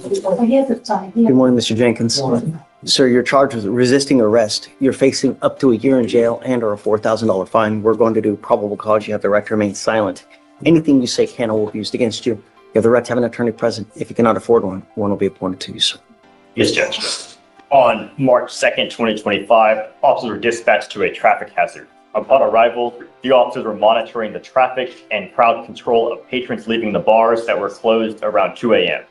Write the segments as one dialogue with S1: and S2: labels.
S1: Good morning, Mr. Jenkins. Sir, you're charged with resisting arrest. You're facing up to a year in jail and or a $4,000 fine. We're going to do probable cause. You have the right to remain silent. Anything you say can or will be used against you. You have the right to have an attorney present. If you cannot afford one, one will be appointed to you, sir.
S2: Yes, Judge. On March 2nd, 2025, officers were dispatched to a traffic hazard. Upon arrival, the officers were monitoring the traffic and crowd control of patrons leaving the bars that were closed around 2 a.m.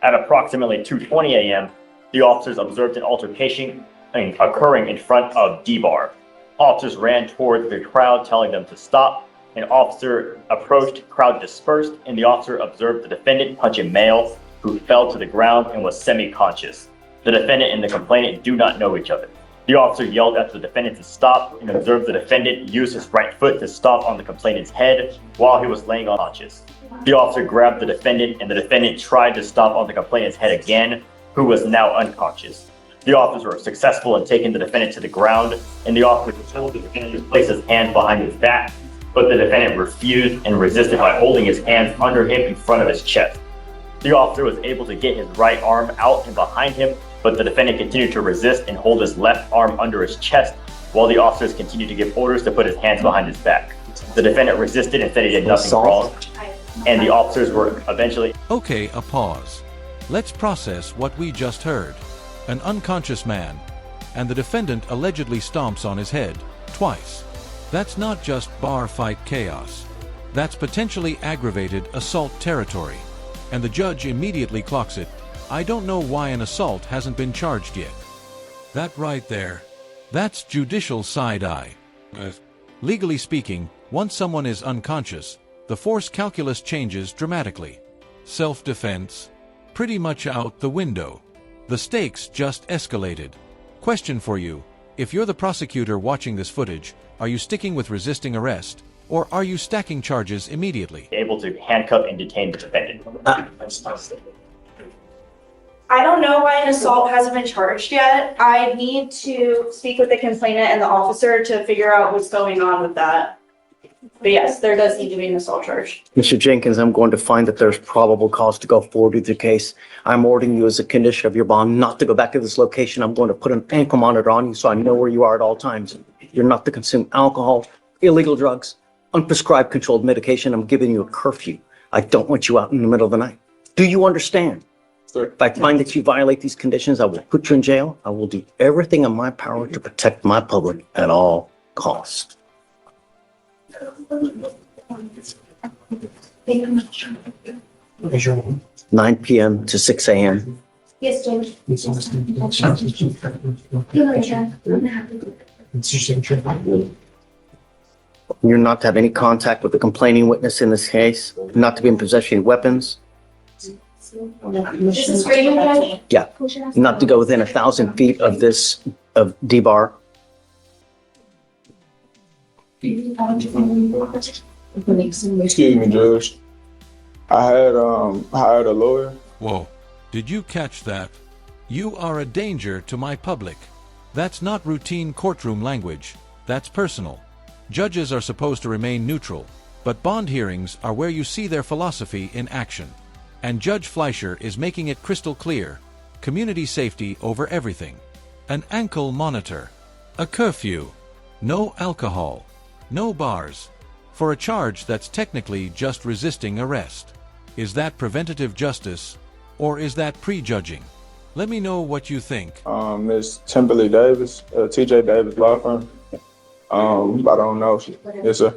S2: At approximately 2:20 a.m., the officers observed an altercation occurring in front of D Bar. Officers ran toward the crowd, telling them to stop. An officer approached, crowd dispersed, and the officer observed the defendant punch a male who fell to the ground and was semi-conscious. The defendant and the complainant do not know each other. The officer yelled at the defendant to stop and observed the defendant use his right foot to stomp on the complainant's head while he was laying unconscious. The officer grabbed the defendant and the defendant tried to stomp on the complainant's head again, who was now unconscious. The officers were successful in taking the defendant to the ground, and the officer told the defendant to place his hands behind his back, but the defendant refused and resisted by holding his hands under him in front of his chest. The officer was able to get his right arm out and behind him, but the defendant continued to resist and hold his left arm under his chest while the officers continued to give orders to put his hands behind his back. The defendant resisted and said he did nothing wrong, and the officers were eventually...
S3: Okay, a pause. Let's process what we just heard. An unconscious man, and the defendant allegedly stomps on his head, twice. That's not just bar fight chaos. That's potentially aggravated assault territory. And the judge immediately clocks it. I don't know why an assault hasn't been charged yet. That right there, that's judicial side-eye. Legally speaking, once someone is unconscious, the force calculus changes dramatically. Self-defense, pretty much out the window. The stakes just escalated. Question for you, if you're the prosecutor watching this footage, are you sticking with resisting arrest, or are you stacking charges immediately?
S2: Able to handcuff and detain the defendant.
S4: I don't know why an assault hasn't been charged yet. I need to speak with the complainant and the officer to figure out what's going on with that. But yes, there does need to be an assault charge.
S1: Mr. Jenkins, I'm going to find that there's probable cause to go forward with the case. I'm ordering you as a condition of your bond not to go back to this location. I'm going to put an ankle monitor on you so I know where you are at all times. You're not to consume alcohol, illegal drugs, unprescribed controlled medication. I'm giving you a curfew. I don't want you out in the middle of the night. Do you understand? Sir. If I find that you violate these conditions, I will put you in jail. I will do everything in my power to protect my public at all costs. 9 p.m. to 6 a.m.
S4: Yes, Judge.
S1: You're not to have any contact with the complaining witness in this case, not to be in possession of weapons.
S4: This is for you, Judge?
S1: Yeah, not to go within 1,000 feet of D Bar.
S5: Excuse me, Judge. I had hired a lawyer.
S3: Whoa, did you catch that? You are a danger to my public. That's not routine courtroom language. That's personal. Judges are supposed to remain neutral, but bond hearings are where you see their philosophy in action. And Judge Fleischer is making it crystal clear. Community safety over everything. An ankle monitor. A curfew. No alcohol. No bars. For a charge that's technically just resisting arrest. Is that preventative justice, or is that prejudging? Let me know what you think.
S5: Miss Timberly Davis, TJ Davis Law Firm. I don't know. Yes, sir.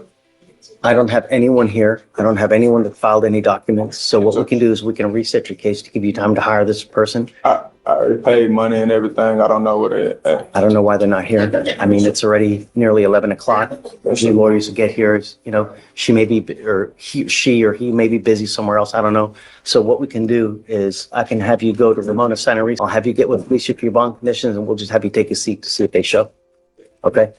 S1: I don't have anyone here. I don't have anyone that filed any documents. So what we can do is we can reset your case to give you time to hire this person.
S5: I already paid money and everything. I don't know what it is.
S1: I don't know why they're not here. I mean, it's already nearly 11 o'clock. Usually lawyers get here, she may be, or she or he may be busy somewhere else. I don't know. So what we can do is I can have you go to Ramona Center. I'll have you get with Fleischer for your bond conditions and we'll just have you take a seat to see if they show. Okay?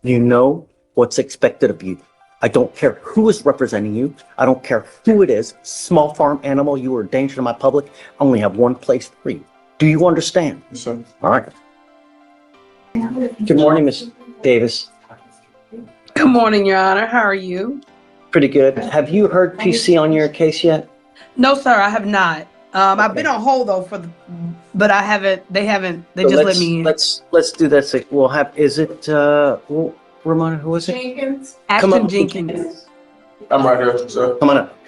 S1: You know what's expected of you. I don't care who is representing you. I don't care who it is. Small farm animal, you are a danger to my public. I only have one place for you. Do you understand?
S5: Yes, sir.
S1: All right. Good morning, Ms. Davis.
S6: Good morning, Your Honor. How are you?
S1: Pretty good. Have you heard PC on your case yet?
S6: No, sir, I have not. I've been on hold though but they
S1: So
S6: just let me in.
S1: let's do that. We'll have, is it, Ramona, who is it?
S4: Jenkins?
S1: Come
S6: Ashton
S1: up.
S6: Jenkins.
S5: I'm right here, sir.
S1: Come on up.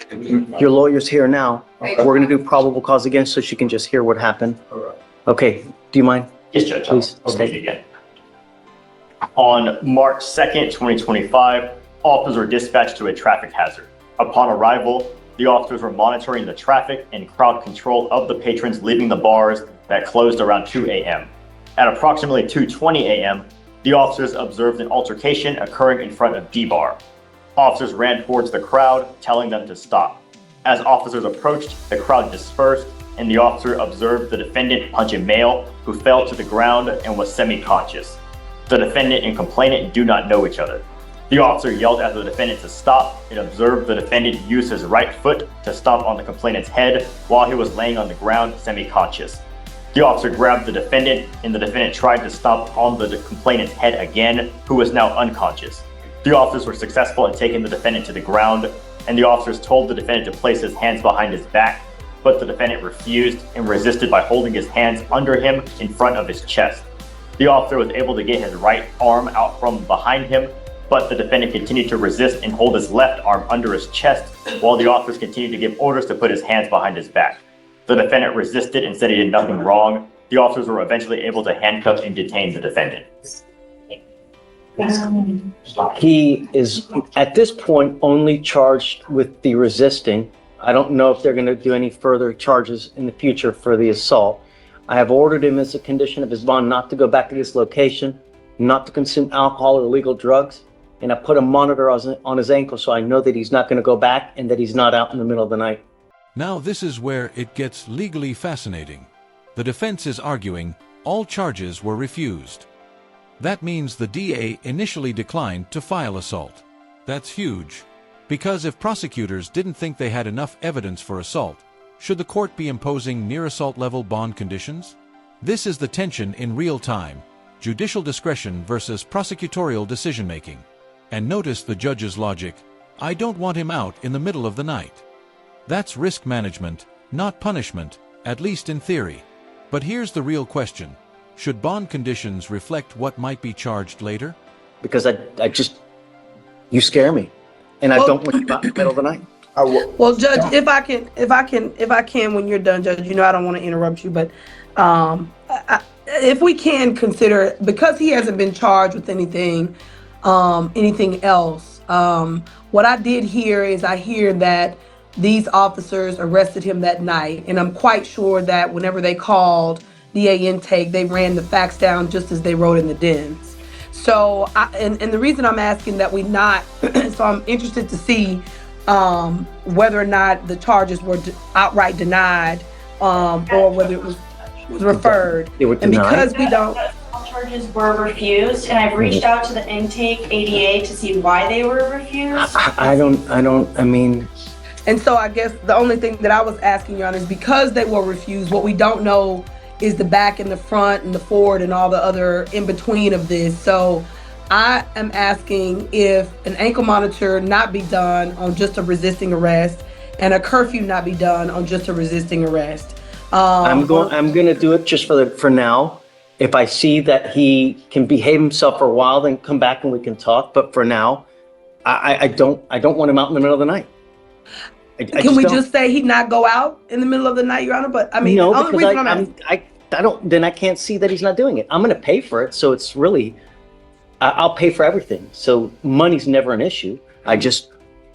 S1: Your lawyer's here now. We're gonna do probable cause again so she can just hear what happened.
S5: All right.
S1: Okay, do you mind?
S2: Yes, Judge.
S1: Please.
S2: I'll state it again. On March 2nd, 2025, officers were dispatched to a traffic hazard. Upon arrival, the officers were monitoring the traffic and crowd control of the patrons leaving the bars that closed around 2 a.m. At approximately 2:20 a.m., the officers observed an altercation occurring in front of D Bar. Officers ran towards the crowd, telling them to stop. As officers approached, the crowd dispersed, and the officer observed the defendant punch a male who fell to the ground and was semi-conscious. The defendant and complainant do not know each other. The officer yelled at the defendant to stop and observed the defendant use his right foot to stomp on the complainant's head while he was laying on the ground semi-conscious. The officer grabbed the defendant and the defendant tried to stomp on the complainant's head again, who was now unconscious. The officers were successful in taking the defendant to the ground, and the officers told the defendant to place his hands behind his back, but the defendant refused and resisted by holding his hands under him in front of his chest. The officer was able to get his right arm out from behind him, but the defendant continued to resist and hold his left arm under his chest while the officers continued to give orders to put his hands behind his back. The defendant resisted and said he did nothing wrong. The officers were eventually able to handcuff and detain the defendant.
S1: He is, at this point, only charged with the resisting. I don't know if they're going to do any further charges in the future for the assault. I have ordered him as a condition of his bond not to go back to this location, not to consume alcohol or illegal drugs, and I put a monitor on his ankle so I know that he's not going to go back and that he's not out in the middle of the night.
S3: Now this is where it gets legally fascinating. The defense is arguing all charges were refused. That means the DA initially declined to file assault. That's huge. Because if prosecutors didn't think they had enough evidence for assault, should the court be imposing near-assault level bond conditions? This is the tension in real time. Judicial discretion versus prosecutorial decision-making. And notice the judge's logic. I don't want him out in the middle of the night. That's risk management, not punishment, at least in theory. But here's the real question. Should bond conditions reflect what might be charged later?
S1: Because I just, you scare me. And I don't want you out in the middle of the night.
S6: Well, Judge, if I can, when you're done, Judge, I don't want to interrupt you, but if we can consider, because he hasn't been charged with anything else, what I did hear is I hear that these officers arrested him that night, and I'm quite sure that whenever they called DA intake, they ran the facts down just as they wrote in the DINs. So, and the reason I'm asking that we not, so I'm interested to see whether or not the charges were outright denied, or whether it was referred.
S1: They were
S6: and
S1: denied?
S6: because we don't,
S4: All charges were refused, and I've reached out to the intake ADA to see why they were refused.
S1: I mean,
S6: and so I guess the only thing that I was asking, Your Honor, is because they were refused, what we don't know is the back and the front and the forward and all the other in between of this. So I am asking if an ankle monitor not be done on just a resisting arrest and a curfew not be done on just a resisting arrest.
S1: I'm going to do it just for now. If I see that he can behave himself for a while, then come back and we can talk. But for now, I don't want him out in the middle of the night.
S6: Can we just say he not go out in the middle of the night, Your Honor? But I mean,
S1: no,
S6: the only
S1: because
S6: reason
S1: I don't. Then I can't see that he's not doing it. I'm going to pay for it, so it's really, I'll pay for everything. So money's never an issue.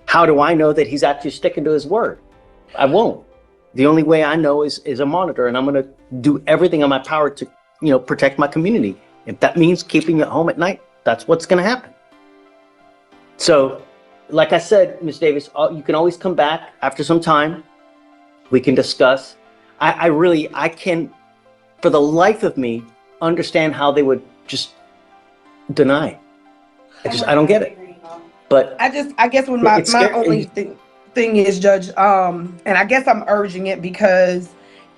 S1: How do I know that he's actually sticking to his word? I won't. The only way I know is a monitor, and I'm going to do everything in my power to, protect my community. If that means keeping you at home at night, that's what's going to happen. So, like I said, Ms. Davis, you can always come back after some time. We can discuss. I can, for the life of me, understand how they would just deny. I don't get it. But
S6: I guess when my only thing is, Judge, and I guess I'm urging it because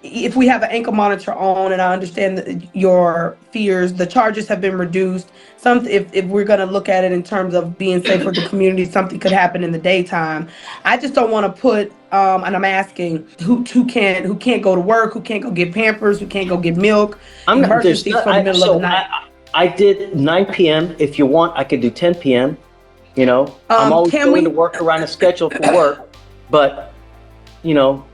S6: if we have an ankle monitor on, and I understand your fears, the charges have been reduced. If we're going to look at it in terms of being safe for the community, something could happen in the daytime. I just don't want to put and I'm asking who can't go to work, who can't go get Pampers, who can't go get milk, emergencies from the middle of the night.
S1: I did 9 p.m. If you want, I could do 10 p.m. You know, I'm always willing to work around a schedule for work, but you know,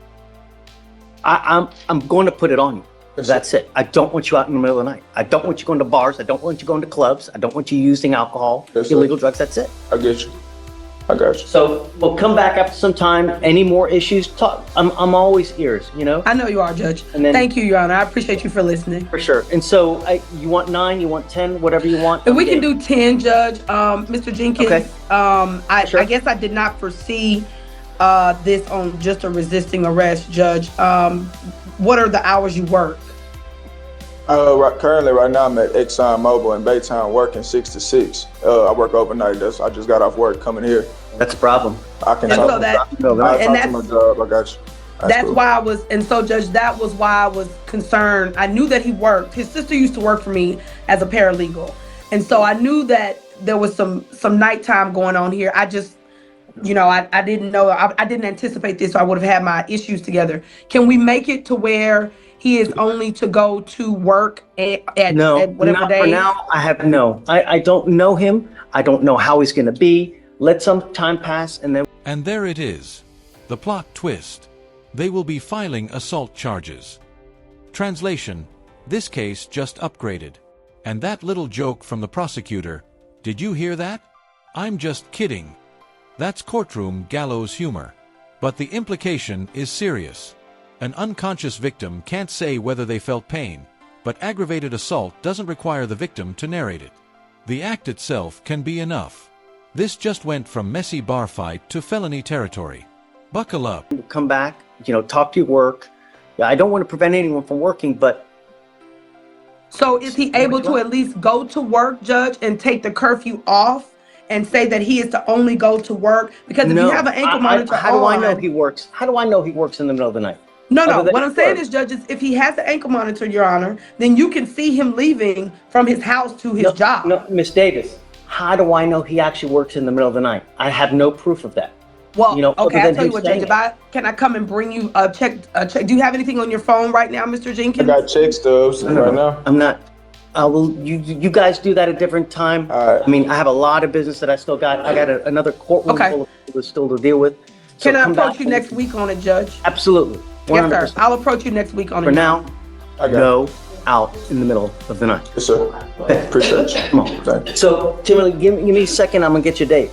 S1: I'm going to put it on you. That's it. I don't want you out in the middle of the night. I don't want you going to bars. I don't want you going to clubs. I don't want you using alcohol, illegal drugs. That's it.
S5: I get you. I got you.
S1: So we'll come back after some time. Any more issues? Talk. I'm always ears. You know.
S6: I know you are, Judge. Thank you, Your Honor. I appreciate you for listening.
S1: For sure. And so you want 9? You want 10? Whatever you want.
S6: If we can do 10, Judge. Mr. Jenkins.
S1: Okay.
S6: I guess I did not foresee this on just a resisting arrest, Judge. What are the hours you work?
S5: Currently, right now, I'm at Exxon Mobil in Baytown working 6 to 6. I work overnight. I just got off work coming here.
S1: That's a problem.
S5: I can
S6: And
S5: talk,
S6: so that-
S5: I can talk to my job. I got you.
S6: That's
S5: cool.
S6: why I was, and so Judge, that was why I was concerned. I knew that he worked. His sister used to work for me as a paralegal. And so I knew that there was some nighttime going on here. I just, you know, I didn't know, I didn't anticipate this, so I would have had my issues together. Can we make it to where he is only to go to work at whatever
S1: not
S6: day?
S1: for now. I don't know him. I don't know how he's going to be. Let some time pass and then.
S3: And there it is. The plot twist. They will be filing assault charges. Translation: this case just upgraded. And that little joke from the prosecutor, did you hear that? I'm just kidding. That's courtroom gallows humor. But the implication is serious. An unconscious victim can't say whether they felt pain, but aggravated assault doesn't require the victim to narrate it. The act itself can be enough. This just went from messy bar fight to felony territory. Buckle up.
S1: Come back, you know, talk to your work. Yeah, I don't want to prevent anyone from working, but.
S6: So is he able to at least go to work, Judge, and take the curfew off and say that he is to only go to work? Because if you have an ankle monitor
S1: how do I know he works? How do I know he works in the middle of the night?
S6: No. What I'm saying is, Judge, is if he has the ankle monitor, Your Honor, then you can see him leaving from his house to his job.
S1: No, Miss Davis, how do I know he actually works in the middle of the night? I have no proof of that.
S6: Well,
S1: you know,
S6: okay, I'll tell you what, Judge,
S1: saying
S6: can I come and bring you a check? Do you have anything on your phone right now, Mr.
S5: I
S6: Jenkins?
S5: got check stubs right now.
S1: I'm not. I will. You guys do that at a different time.
S5: All right.
S1: I mean, I have a lot of business that I still got. I got another courtroom full of people still to deal with. So
S6: Can I
S1: come
S6: approach
S1: back
S6: you
S1: and-
S6: next week on it, Judge?
S1: Absolutely.
S6: Yes,
S1: 100%.
S6: sir. I'll approach you next week on it.
S1: For now,
S5: I got
S1: go out in the middle of the night.
S5: Yes, sir. Appreciate you.
S1: Come on.
S5: Thank you.
S1: So, Timothy, give me a second. I'm gonna get your date.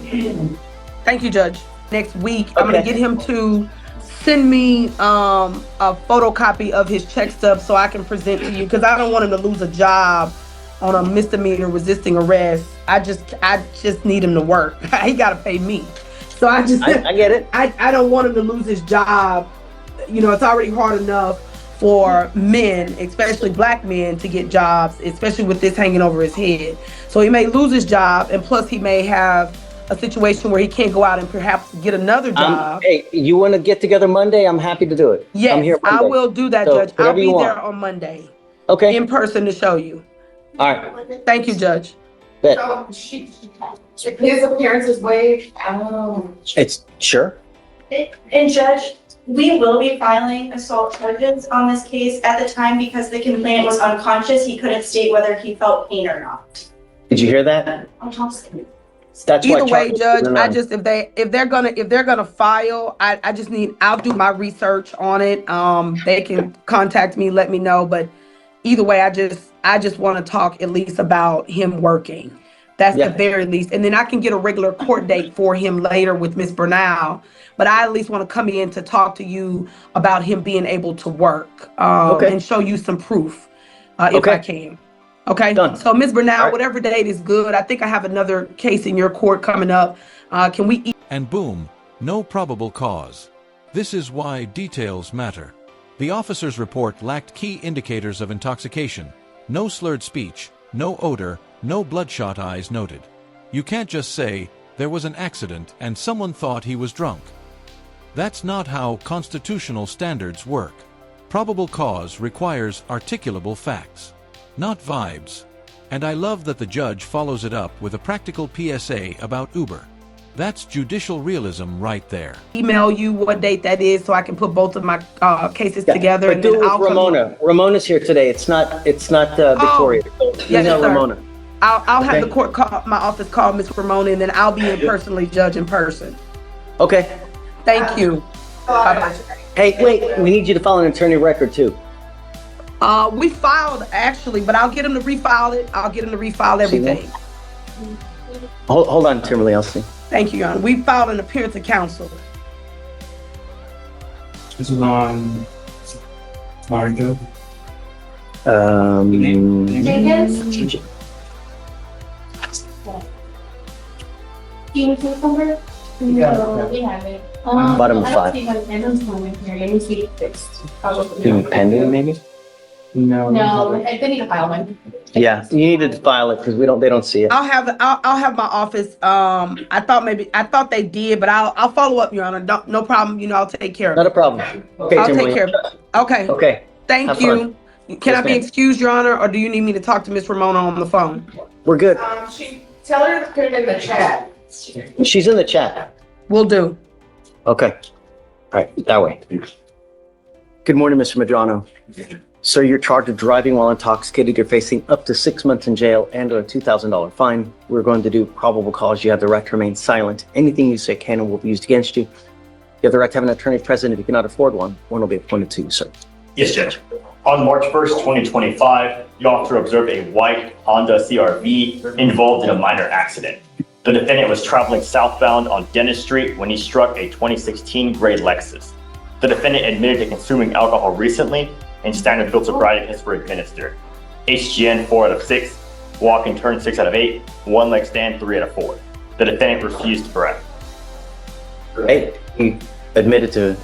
S6: Thank you, Judge. Next week, I'm
S1: Okay.
S6: gonna get him to send me a photocopy of his check stub so I can present to you, because I don't want him to lose a job on a misdemeanor resisting arrest. I just need him to work. He gotta pay me. So I
S1: get it.
S6: I don't want him to lose his job. You know, it's already hard enough for men, especially black men, to get jobs, especially with this hanging over his head. So he may lose his job, and plus he may have a situation where he can't go out and perhaps get another job.
S1: Hey, you want to get together Monday? I'm happy to do it.
S6: Yes,
S1: I'm here Monday.
S6: I will do that,
S1: So,
S6: Judge. I'll
S1: whatever
S6: be
S1: you want.
S6: there on Monday
S1: Okay.
S6: in person to show you.
S1: All right.
S6: Thank you, Judge.
S1: Bet.
S7: His appearance is waived.
S1: It's sure.
S4: And Judge, we will be filing assault charges on this case at the time because the complainant was unconscious. He couldn't state whether he felt pain or not.
S1: Did you hear that? That's why
S6: Either way,
S1: charges
S6: Judge,
S1: are
S6: I
S1: not-
S6: just if they're gonna file, I just need, I'll do my research on it. They can contact me, let me know. But either way, I just want to talk at least about him working. That's
S1: Yeah.
S6: the very least. And then I can get a regular court date for him later with Ms. Bernal. But I at least want to come in to talk to you about him being able to work
S1: Okay.
S6: and show you some proof if
S1: Okay.
S6: I can. Okay.
S1: Done.
S6: So Ms. Bernal,
S1: All right.
S6: whatever date is good. I think I have another case in your court coming up. Can we?
S3: And boom, no probable cause. This is why details matter. The officer's report lacked key indicators of intoxication. No slurred speech, no odor, no bloodshot eyes noted. You can't just say, there was an accident and someone thought he was drunk. That's not how constitutional standards work. Probable cause requires articulable facts, not vibes. And I love that the judge follows it up with a practical PSA about Uber. That's judicial realism right there.
S6: Email you what date that is so I can put both of my cases
S1: Yeah,
S6: together.
S1: But
S6: and
S1: do
S6: then
S1: it with
S6: I'll come-
S1: Ramona. Ramona's here today. It's not Victoria.
S6: yes,
S1: Email
S6: sir.
S1: Ramona.
S6: I'll have
S1: Okay.
S6: the court call, my office call Ms. Ramona, and then I'll be in personally judge in person.
S1: Okay.
S6: Thank you. Bye-bye.
S1: Hey, wait, we need you to file an attorney record too.
S6: We filed actually, but I'll get him to refile it. I'll get him to refile everything.
S1: Hold on, Timberly, I'll see.
S6: Thank you, Your Honor. We filed an appearance of counsel.
S8: This is on Margo.
S7: Jenkins? Do you need to come over? No, we haven't.
S1: Bottom
S7: I don't
S1: five.
S7: see my penance moment here. Let me see it fixed.
S1: Pending, maybe?
S8: No.
S7: No, I need to file one.
S1: Yeah, you needed to file it because they don't see it.
S6: I'll have my office. I thought they did, but I'll follow up, Your Honor. No problem. You know, I'll take care of
S1: Not
S6: it.
S1: a problem. Okay,
S6: I'll take
S1: Timberly.
S6: care of it. Okay.
S1: Okay,
S6: Thank
S1: Have
S6: you. Can
S1: Yes,
S6: I be
S1: ma'am.
S6: excused, Your Honor, or do you need me to talk to Miss Ramona on the phone?
S1: we're good.
S7: Tell her to put it in the chat.
S1: She's in the chat.
S6: Will do.
S1: Okay. All right, that way. Good morning, Mr. Madrano. Sir, you're charged with driving while intoxicated. You're facing up to 6 months in jail and a $2,000 fine. We're going to do probable cause. You have the right to remain silent. Anything you say can and will be used against you. You have the right to have an attorney present. If you cannot afford one will be appointed to you, sir.
S2: Yes, Judge. On March 1st, 2025, the officer observed a white Honda CR-V involved in a minor accident. The defendant was traveling southbound on Dennis Street when he struck a 2016 gray Lexus. The defendant admitted to consuming alcohol recently and standard field sobriety tests were administered. HGN 4 out of 6, walk and turn 6 out of 8, one leg stand 3 out of 4. The defendant refused to correct.
S1: Hey, he admitted to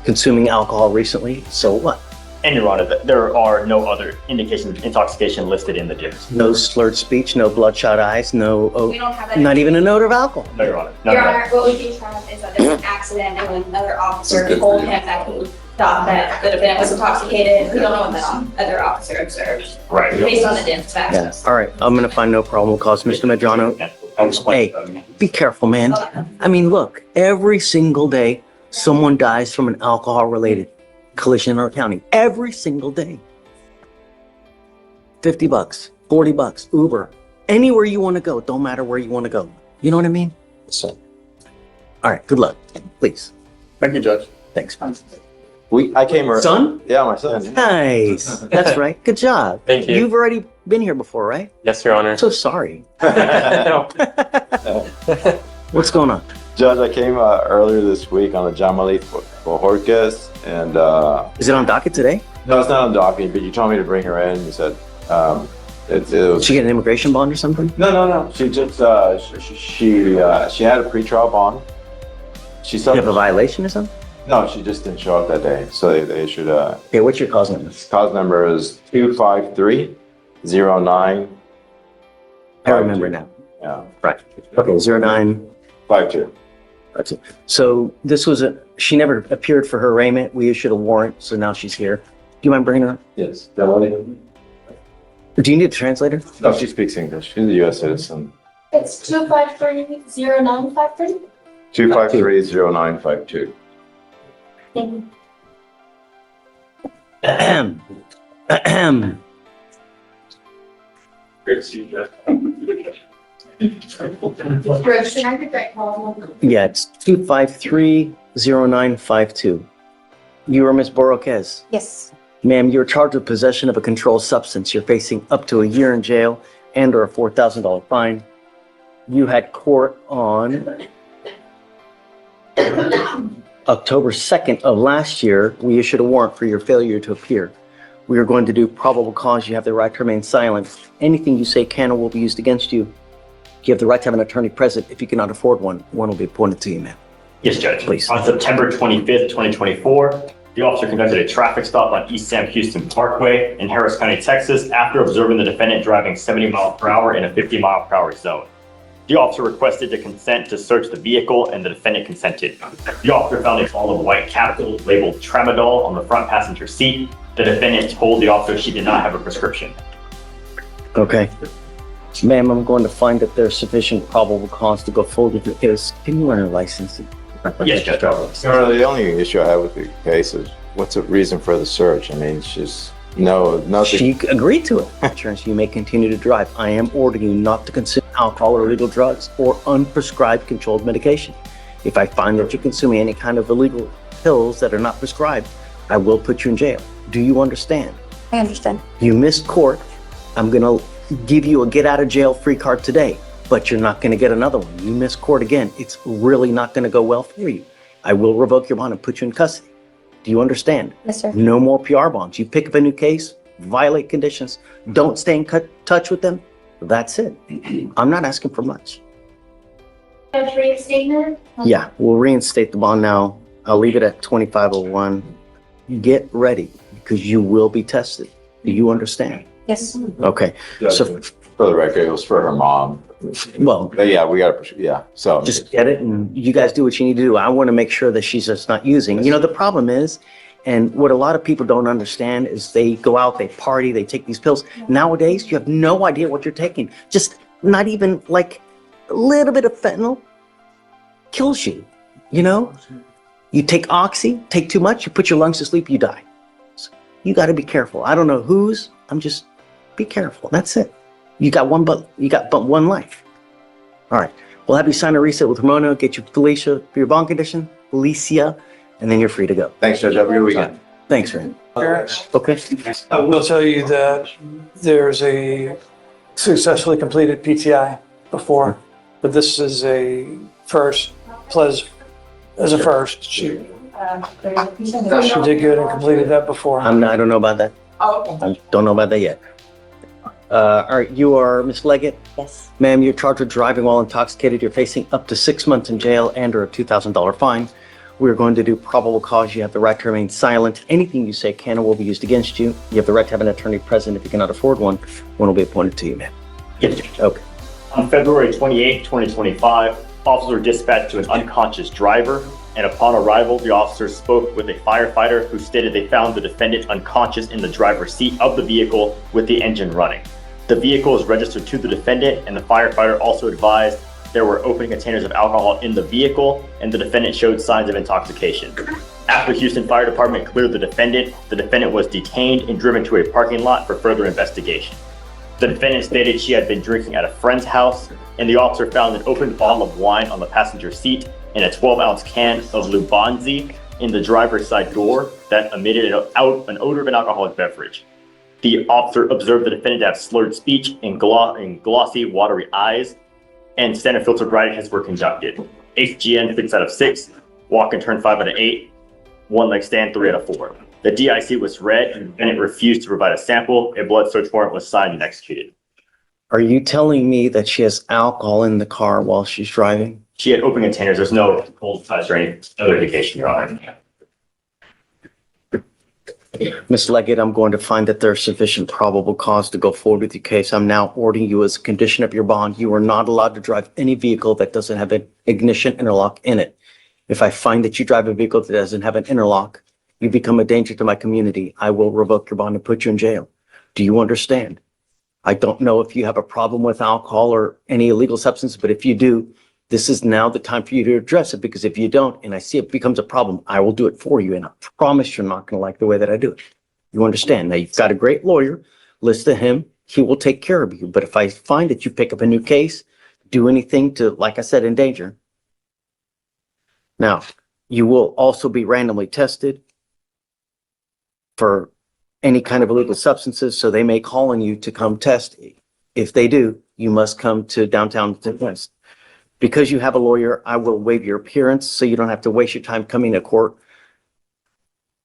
S1: consuming alcohol recently, so what?
S2: And Your Honor, there are no other indications of intoxication listed in the DIPS.
S1: No slurred speech, no bloodshot eyes, no,
S9: We don't have that.
S1: not even an odor of alcohol.
S2: No, Your Honor. None
S9: Your
S2: of that.
S9: Honor, what we do have is that there was an accident and another officer told him that he thought that the defendant was intoxicated. We don't know what that other officer observed,
S2: Right.
S9: based on the DIMS
S1: Yeah,
S9: facts.
S1: all right, I'm gonna find no probable cause. Mr. Madrano, hey, be careful, man. I mean, look, every single day, someone dies from an alcohol-related collision in our county. Every single day. $50, $40, Uber, anywhere you want to go. Don't matter where you want to go. You know what I mean? So, all right, good luck, please.
S10: Thank you, Judge.
S1: Thanks.
S10: I came early.
S1: Son?
S10: Yeah, my son.
S1: Nice. That's right. Good job.
S11: Thank you.
S1: You've already been here before, right?
S11: Yes, Your Honor.
S1: I'm so sorry.
S11: No.
S1: What's going on?
S10: Judge, I came earlier this week on the Jamali for Horkes, and
S1: Is it on docket today?
S10: no, it's not on docket, but you told me to bring her in. You said it
S1: Did
S10: was.
S1: she get an immigration bond or something?
S10: No. She just she had a pretrial bond. She
S1: Did you have a
S10: said
S1: violation or something?
S10: no, she just didn't show up that day, so they issued a
S1: Okay, what's your cause number?
S10: cause number is 25309.
S1: I remember now.
S10: Yeah,
S1: Right. Okay, 09.
S10: 52.
S1: That's it. So this was she never appeared for her arraignment. We issued a warrant, so now she's here. Do you mind bringing her up?
S10: Yes, Jamali.
S1: Do you need a translator?
S10: No, she speaks English. She's a U.S. citizen.
S7: It's 2530953.
S10: 2530952.
S1: Ahem. Ahem.
S10: Great to see you, Judge.
S7: Bruce, can I get that call?
S1: Yeah, it's 2530952. You are Ms. Borroquez.
S9: Yes.
S1: Ma'am, you're charged with possession of a controlled substance. You're facing up to a year in jail and or a $4,000 fine. You had court on October 2nd of last year. We issued a warrant for your failure to appear. We are going to do probable cause. You have the right to remain silent. Anything you say can or will be used against you. You have the right to have an attorney present. If you cannot afford one will be appointed to you, ma'am.
S2: Yes, Judge.
S1: Please.
S2: On September 25th, 2024, the officer conducted a traffic stop on East Sam Houston Parkway in Harris County, Texas, after observing the defendant driving 70 miles per hour in a 50 mile per hour zone. The officer requested to consent to search the vehicle, and the defendant consented. The officer found a ball of white capsule labeled tramadol on the front passenger seat. The defendant told the officer she did not have a prescription.
S1: Okay. Ma'am, I'm going to find that there's sufficient probable cause to go forward with your case. Can you run a license?
S2: Yes, Judge.
S10: The only issue I have with the case is what's the reason for the search? I mean, she's nothing.
S1: She agreed to it. Insurance, you may continue to drive. I am ordering you not to consume alcohol or illegal drugs or unprescribed controlled medication. If I find that you're consuming any kind of illegal pills that are not prescribed, I will put you in jail. Do you understand?
S9: I understand.
S1: You missed court. I'm gonna give you a get out of jail free card today, but you're not gonna get another one. You miss court again, it's really not gonna go well for you. I will revoke your bond and put you in custody. Do you understand?
S9: Yes, sir.
S1: No more PR bonds. You pick up a new case, violate conditions, don't stay in touch with them. That's it. I'm not asking for much.
S7: Judge reinstatement?
S1: Yeah, we'll reinstate the bond now. I'll leave it at 2501. Get ready because you will be tested. Do you understand?
S9: Yes.
S1: Okay, so,
S10: For the record, it was for her mom.
S1: well,
S10: But yeah, we got to, yeah, so.
S1: just get it and you guys do what you need to do. I want to make sure that she's just not using. You know, the problem is, and what a lot of people don't understand is they go out, they party, they take these pills. Nowadays, you have no idea what you're taking. Just not even like a little bit of fentanyl kills you, you know? You take oxy, take too much, you put your lungs to sleep, you die. So you got to be careful. I don't know whose, I'm just, be careful. That's it. You got but one life. All right. We'll have you sign a reset with Ramona, get you Felicia for your bond condition, Felicia, and then you're free to go.
S10: Thanks, Judge. Have a good weekend.
S1: Thanks, Rand.
S11: Parents,
S1: Okay.
S11: I will tell you that there's a successfully completed PTI before, but this is a first, as a first. She did good and completed that before.
S1: I don't know about that. I don't know about that yet. All right, you are Miss Leggett.
S12: Yes.
S1: Ma'am, you're charged with driving while intoxicated. You're facing up to 6 months in jail and or a $2,000 fine. We're going to do probable cause. You have the right to remain silent. Anything you say can or will be used against you. You have the right to have an attorney present. If you cannot afford one will be appointed to you, ma'am.
S2: Yes, Judge.
S1: Okay.
S2: On February 28, 2025, officers were dispatched to an unconscious driver, and upon arrival, the officers spoke with a firefighter who stated they found the defendant unconscious in the driver's seat of the vehicle with the engine running. The vehicle is registered to the defendant, and the firefighter also advised there were open containers of alcohol in the vehicle, and the defendant showed signs of intoxication. After the Houston Fire Department cleared the defendant was detained and driven to a parking lot for further investigation. The defendant stated she had been drinking at a friend's house, and the officer found an open bottle of wine on the passenger seat and a 12-ounce can of Lubanzi in the driver's side door that emitted an odor of an alcoholic beverage. The officer observed the defendant to have slurred speech and glossy, watery eyes, and standard filter sobriety tests were conducted. HGN 6 out of 6, walk and turn 5 out of 8, one leg stand 3 out of 4. The DIC was read and it refused to provide a sample. A blood search warrant was signed and executed.
S1: Are you telling me that she has alcohol in the car while she's driving?
S2: She had open containers. There's no cold touch or any other indication, Your Honor.
S1: Ms. Leggett, I'm going to find that there's sufficient probable cause to go forward with your case. I'm now ordering you as a condition of your bond. You are not allowed to drive any vehicle that doesn't have an ignition interlock in it. If I find that you drive a vehicle that doesn't have an interlock, you become a danger to my community. I will revoke your bond and put you in jail. Do you understand? I don't know if you have a problem with alcohol or any illegal substance, but if you do, this is now the time for you to address it, because if you don't, and I see it becomes a problem, I will do it for you. And I promise you're not going to like the way that I do it. You understand? Now, you've got a great lawyer. Listen to him. He will take care of you. But if I find that you pick up a new case, do anything to, like I said, endanger. Now, you will also be randomly tested for any kind of illegal substances. So they may call on you to come test. If they do, you must come to downtown to test. Because you have a lawyer, I will waive your appearance so you don't have to waste your time coming to court.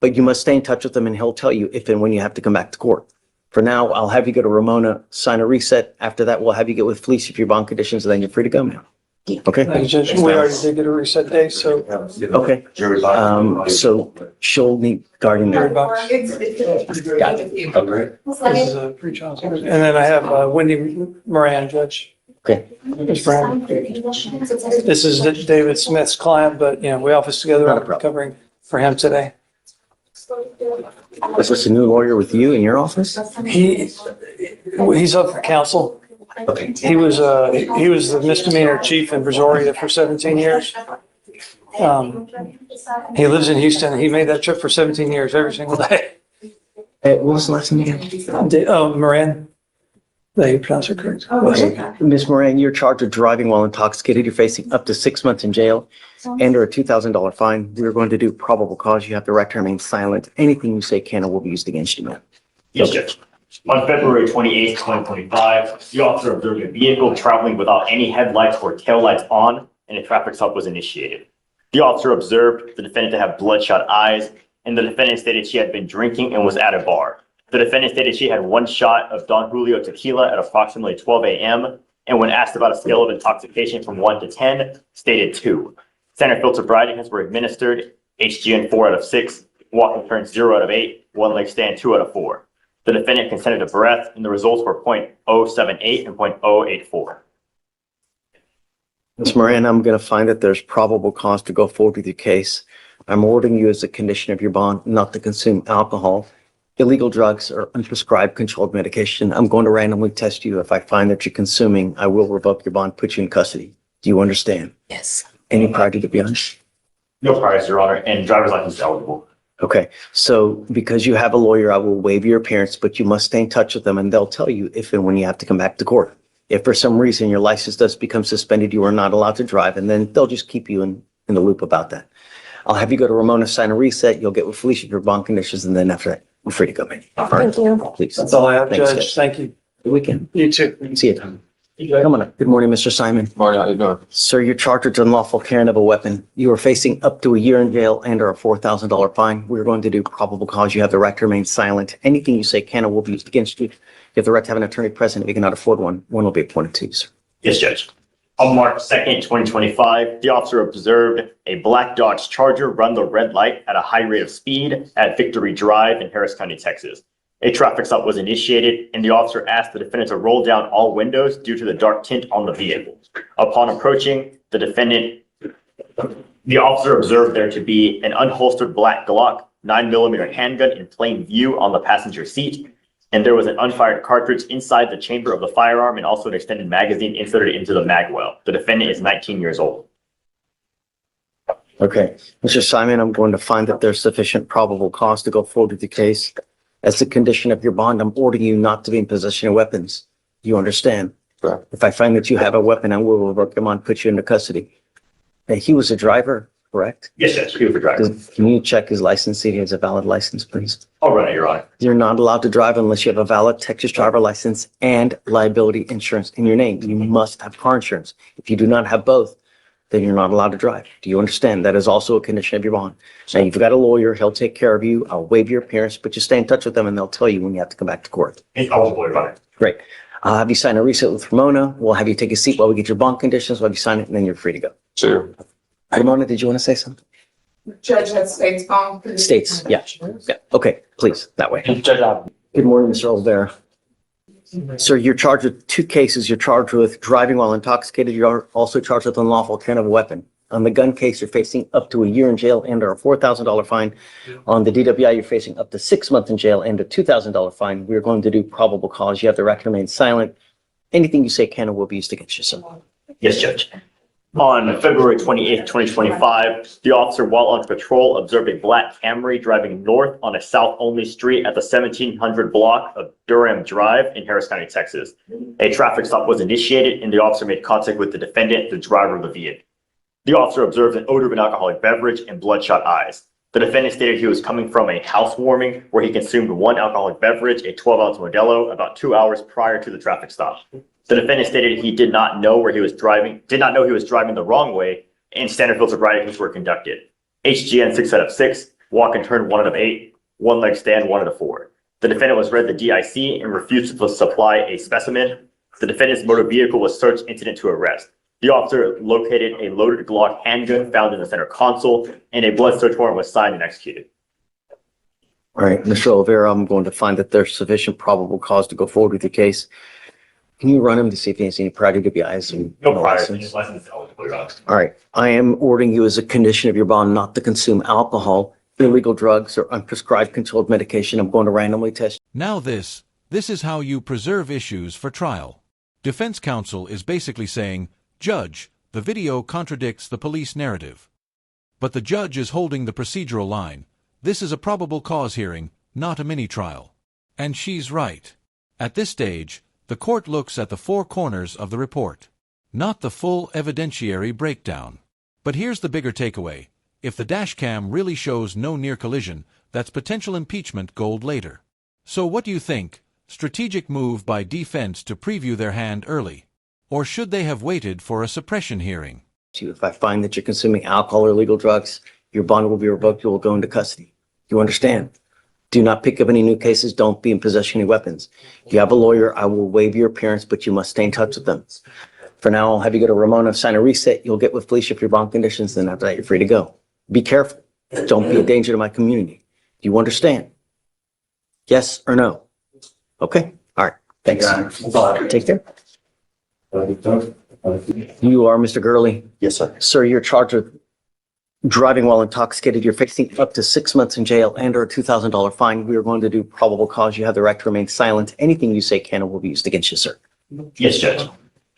S1: But you must stay in touch with him and he'll tell you if and when you have to come back to court. For now, I'll have you go to Ramona, sign a reset. After that, we'll have you get with Fleischer for your bond conditions, and then you're free to go, ma'am. Okay?
S11: Thank you, Judge. We already did get a reset date, so.
S1: Okay. So she'll need guardian.
S11: Jury box.
S1: Got it. Okay.
S11: This is a pre-trial. And then I have Wendy Moran, Judge.
S1: Okay.
S11: Ms. Brown. This is David Smith's client, but, you know, we office together.
S1: Not a
S11: I'm
S1: problem.
S11: covering for him today.
S1: Is this a new lawyer with you in your office?
S11: He's up for counsel.
S1: Okay.
S11: He was the misdemeanor chief in Brazoria for 17 years. He lives in Houston. He made that trip for 17 years every single day.
S1: What was the last name again?
S11: Moran. Did you pronounce it correct?
S1: Okay. Ms. Moran, you're charged with driving while intoxicated. You're facing up to 6 months in jail and or a $2,000 fine. We're going to do probable cause. You have the right to remain silent. Anything you say can or will be used against you, ma'am.
S2: Yes, Judge. On February 28th, 2025, the officer observed a vehicle traveling without any headlights or taillights on, and a traffic stop was initiated. The officer observed the defendant to have bloodshot eyes, and the defendant stated she had been drinking and was at a bar. The defendant stated she had one shot of Don Julio tequila at approximately 12 a.m., and when asked about a scale of intoxication from 1 to 10, stated 2. Center field sobriety tests were administered, HGN 4 out of 6, walking turn 0 out of 8, one leg stand 2 out of 4. The defendant consented to breath, and the results were .078 and .084.
S1: Ms. Moran, I'm going to find that there's probable cause to go forward with your case. I'm ordering you as a condition of your bond not to consume alcohol, illegal drugs, or unprescribed controlled medication. I'm going to randomly test you. If I find that you're consuming, I will revoke your bond, put you in custody. Do you understand?
S6: Yes.
S1: Any prior to be honest?
S2: No priors, Your Honor, and driver's license is eligible.
S1: Okay, so because you have a lawyer, I will waive your appearance, but you must stay in touch with them and they'll tell you if and when you have to come back to court. If for some reason your license does become suspended, you are not allowed to drive, and then they'll just keep you in the loop about that. I'll have you go to Ramona, sign a reset. You'll get with Fleischer your bond conditions, and then after that, you're free to go, man.
S6: Thank you.
S1: Please.
S11: That's all I have,
S1: Thanks,
S11: Judge. Thank you.
S1: Good weekend.
S11: You too.
S1: See you, Tom. Come on up. Good morning, Mr. Simon.
S5: Morning, how you doing?
S1: Sir, you're charged with unlawful carrying of a weapon. You are facing up to a year in jail and or a $4,000 fine. We're going to do probable cause. You have the right to remain silent. Anything you say can or will be used against you. You have the right to have an attorney present. If you cannot afford one, one will be appointed to you, sir.
S2: Yes, Judge. On March 2nd, 2025, the officer observed a black Dodge Charger run the red light at a high rate of speed at Victory Drive in Harris County, Texas. A traffic stop was initiated, and the officer asked the defendant to roll down all windows due to the dark tint on the vehicle. Upon approaching the defendant, the officer observed there to be an unholstered black Glock 9mm handgun in plain view on the passenger seat, and there was an unfired cartridge inside the chamber of the firearm and also an extended magazine inserted into the magwell. The defendant is 19 years old.
S1: Okay. Mr. Simon, I'm going to find that there's sufficient probable cause to go forward with the case. As a condition of your bond, I'm ordering you not to be in possession of weapons. You understand?
S5: Right.
S1: If I find that you have a weapon, I will revoke him and put you into custody. He was a driver, correct?
S2: Yes, Judge. He was a driver.
S1: Can you check his license, see if he has a valid license, please?
S2: I'll run it, Your Honor.
S1: You're not allowed to drive unless you have a valid Texas driver license and liability insurance in your name. You must have car insurance. If you do not have both, then you're not allowed to drive. Do you understand? That is also a condition of your bond. Now, you've got a lawyer. He'll take care of you. I'll waive your appearance, but you stay in touch with them and they'll tell you when you have to come back to court.
S2: He's eligible, Your Honor.
S1: Great. I'll have you sign a reset with Ramona. We'll have you take a seat while we get your bond conditions. We'll have you sign it and then you're free to go.
S5: Sure.
S1: Ramona, did you want to say something?
S12: Judge had states bond.
S1: States, yeah. Yeah. Okay, please, that way.
S2: Judge,
S1: Good morning, Mr. Olvera. Sir, you're charged with 2 cases. You're charged with driving while intoxicated. You're also charged with unlawful carrying of a weapon. On the gun case, you're facing up to a year in jail and or a $4,000 fine. On the DWI, you're facing up to 6 months in jail and a $2,000 fine. We're going to do probable cause. You have the right to remain silent. Anything you say can or will be used against you, sir.
S2: Yes, Judge. On February 28th, 2025, the officer, while on patrol, observed a black Camry driving north on a south-only street at the 1700 block of Durham Drive in Harris County, Texas. A traffic stop was initiated, and the officer made contact with the defendant, the driver of the vehicle. The officer observed an odor of an alcoholic beverage and bloodshot eyes. The defendant stated he was coming from a housewarming where he consumed 1 alcoholic beverage, a 12-ounce Modelo, about 2 hours prior to the traffic stop. The defendant stated he did not know he was driving the wrong way, and standard field sobriety tests were conducted. HGN 6 out of 6, walk and turn 1 out of 8, one leg stand 1 out of 4. The defendant was read the DIC and refused to supply a specimen. The defendant's motor vehicle was searched incident to arrest. The officer located a loaded Glock handgun found in the center console, and a blood search warrant was signed and executed.
S1: All right, Mr. Olvera, I'm going to find that there's sufficient probable cause to go forward with your case. Can you run him to see if he has any prior DWIs?
S2: No prior. His license is eligible, Your Honor.
S1: All right. I am ordering you as a condition of your bond not to consume alcohol, illegal drugs, or unprescribed controlled medication. I'm going to randomly test.
S3: Now this is how you preserve issues for trial. Defense counsel is basically saying, Judge, the video contradicts the police narrative. But the judge is holding the procedural line. This is a probable cause hearing, not a mini-trial. And she's right. At this stage, the court looks at the four corners of the report, not the full evidentiary breakdown. But here's the bigger takeaway. If the dashcam really shows no near collision, that's potential impeachment gold later. So what do you think? Strategic move by defense to preview their hand early? Or should they have waited for a suppression hearing?
S1: If I find that you're consuming alcohol or illegal drugs, your bond will be revoked, you will go into custody. You understand? Do not pick up any new cases. Don't be in possession of any weapons. If you have a lawyer, I will waive your appearance, but you must stay in touch with them. For now, I'll have you go to Ramona, sign a reset. You'll get with Fleischer if your bond conditions, then after that, you're free to go. Be careful. Don't be a danger to my community. Do you understand? Yes or no? Okay. All right. Thanks. Take care. You are Mr. Gurley?
S10: Yes, sir.
S1: Sir, you're charged with driving while intoxicated. You're facing up to 6 months in jail and or a $2,000 fine. We are going to do probable cause. You have the right to remain silent. Anything you say can and will be used against you, sir.
S2: Yes, Judge.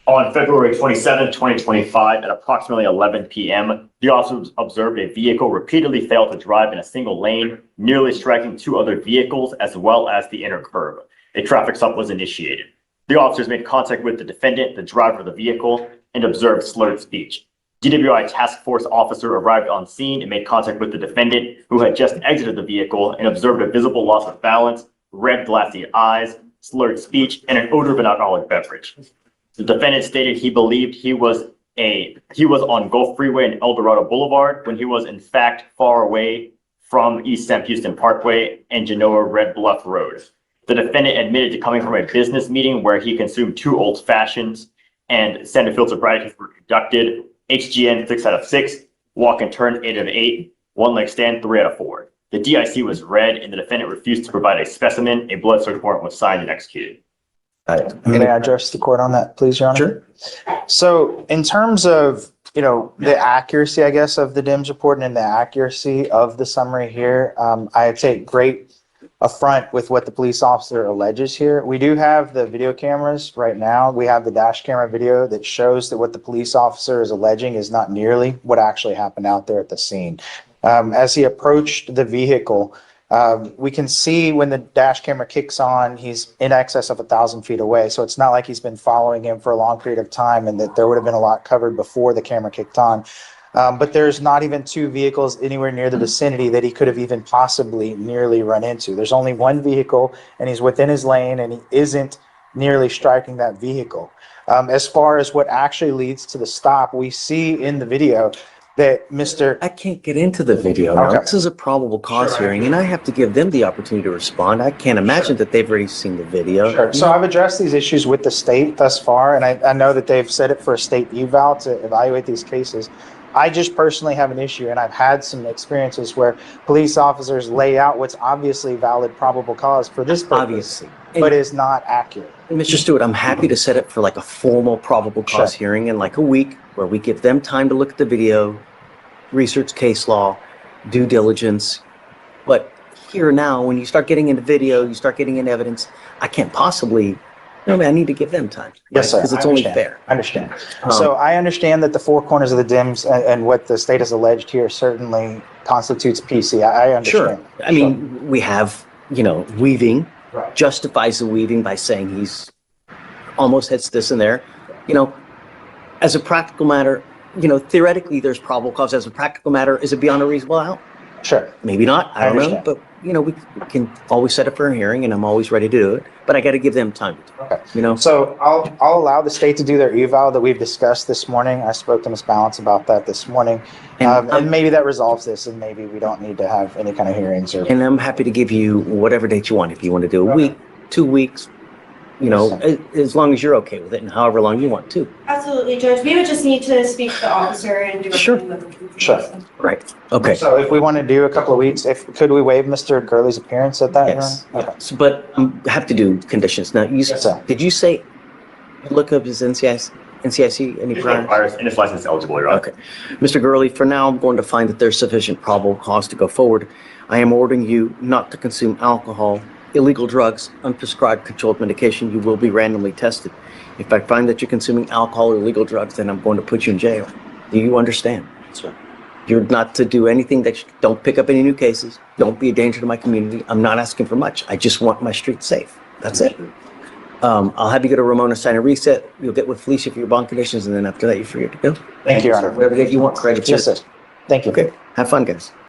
S2: On February 27, 2025, at approximately 11 p.m., the officers observed a vehicle repeatedly fail to drive in a single lane, nearly striking two other vehicles as well as the inner curb. A traffic stop was initiated. The officers made contact with the defendant, the driver of the vehicle, and observed slurred speech. DWI task force officer arrived on scene and made contact with the defendant, who had just exited the vehicle, and observed a visible loss of balance, red glassy eyes, slurred speech, and an odor of an alcoholic beverage. The defendant stated he believed he was on Gulf Freeway and El Dorado Boulevard when he was in fact far away from East Sam Houston Parkway and Genoa Red Bluff Road. The defendant admitted to coming from a business meeting where he consumed 2 old fashions and standard field sobriety were conducted. HGN 6 out of 6, walk and turn 8 out of 8, one leg stand 3 out of 4. The DIC was read and the defendant refused to provide a specimen. A blood search warrant was signed and executed.
S13: May I address the court on that, please, Your Honor?
S1: Sure.
S13: So in terms of, the accuracy, I guess, of the DIMS report and the accuracy of the summary here, I take great affront with what the police officer alleges here. We do have the video cameras right now. We have the dash camera video that shows that what the police officer is alleging is not nearly what actually happened out there at the scene. As he approached the vehicle, we can see when the dash camera kicks on, he's in excess of 1,000 feet away. So it's not like he's been following him for a long period of time and that there would have been a lot covered before the camera kicked on. But there's not even 2 vehicles anywhere near the vicinity that he could have even possibly nearly run into. There's only 1 vehicle and he's within his lane and he isn't nearly striking that vehicle. As far as what actually leads to the stop, we see in the video that
S1: I can't get into the video now.
S13: Okay.
S1: This is a probable cause hearing, and I have to give them the opportunity to respond. I can't imagine that they've already seen the video.
S13: Sure. So I've addressed these issues with the state thus far, and I know that they've set it for a state eval to evaluate these cases. I just personally have an issue, and I've had some experiences where police officers lay out what's obviously valid probable cause for this purpose,
S1: Obviously.
S13: but is not accurate.
S1: Mr. Stewart, I'm happy to set it for like a formal probable cause hearing in like a week where we give them time to look at the video, research case law, due diligence. But here now, when you start getting into video, you start getting into evidence, I can't possibly, I need to give them time.
S13: Yes, sir.
S1: Because it's
S13: I
S1: only
S13: understand.
S1: fair.
S13: I understand. So I understand that the 4 corners of the DIMS and what the state has alleged here certainly constitutes PC. I understand.
S1: Sure. I mean, we have, weaving, justifies the weaving by saying he's almost hits this and there. As a practical matter, theoretically there's probable cause. As a practical matter, is it beyond a reasonable doubt?
S13: Sure.
S1: Maybe not. I don't know. But, we can always set up for a hearing and I'm always ready to do it. But I got to give them time.
S13: Okay. So I'll allow the state to do their eval that we've discussed this morning. I spoke to Ms. Balance about that this morning. And maybe that resolves this and maybe we don't need to have any kind of hearings.
S1: And I'm happy to give you whatever date you want. If you want to do a week, 2 weeks, as long as you're okay with it and however long you want to.
S4: Absolutely, Judge. We would just need to speak to the officer and do.
S1: Sure. Right. Okay.
S13: So if we want to do a couple of weeks, could we waive Mr. Gurley's appearance at that?
S1: Yes.
S13: Okay.
S1: Yes. But I have to do conditions. Now, did you say look up his NCIC, any prior?
S2: And his license is eligible, Your Honor.
S1: Okay. Mr. Gurley, for now, I'm going to find that there's sufficient probable cause to go forward. I am ordering you not to consume alcohol illegal drugs, unprescribed controlled medication, you will be randomly tested. If I find that you're consuming alcohol or illegal drugs, then I'm going to put you in jail. Do you understand?
S10: Sir.
S1: You're not to do anything don't pick up any new cases. Don't be a danger to my community. I'm not asking for much. I just want my street safe. That's it. I'll have you go to Ramona, sign a reset. You'll get with Fleischer for your bond conditions, and then after that, you're free to go.
S13: Thank you, Your
S1: sir.
S13: Honor.
S1: Whatever date you want, credit.
S13: Yes, sir. Thank you.
S1: Okay. Have fun, guys.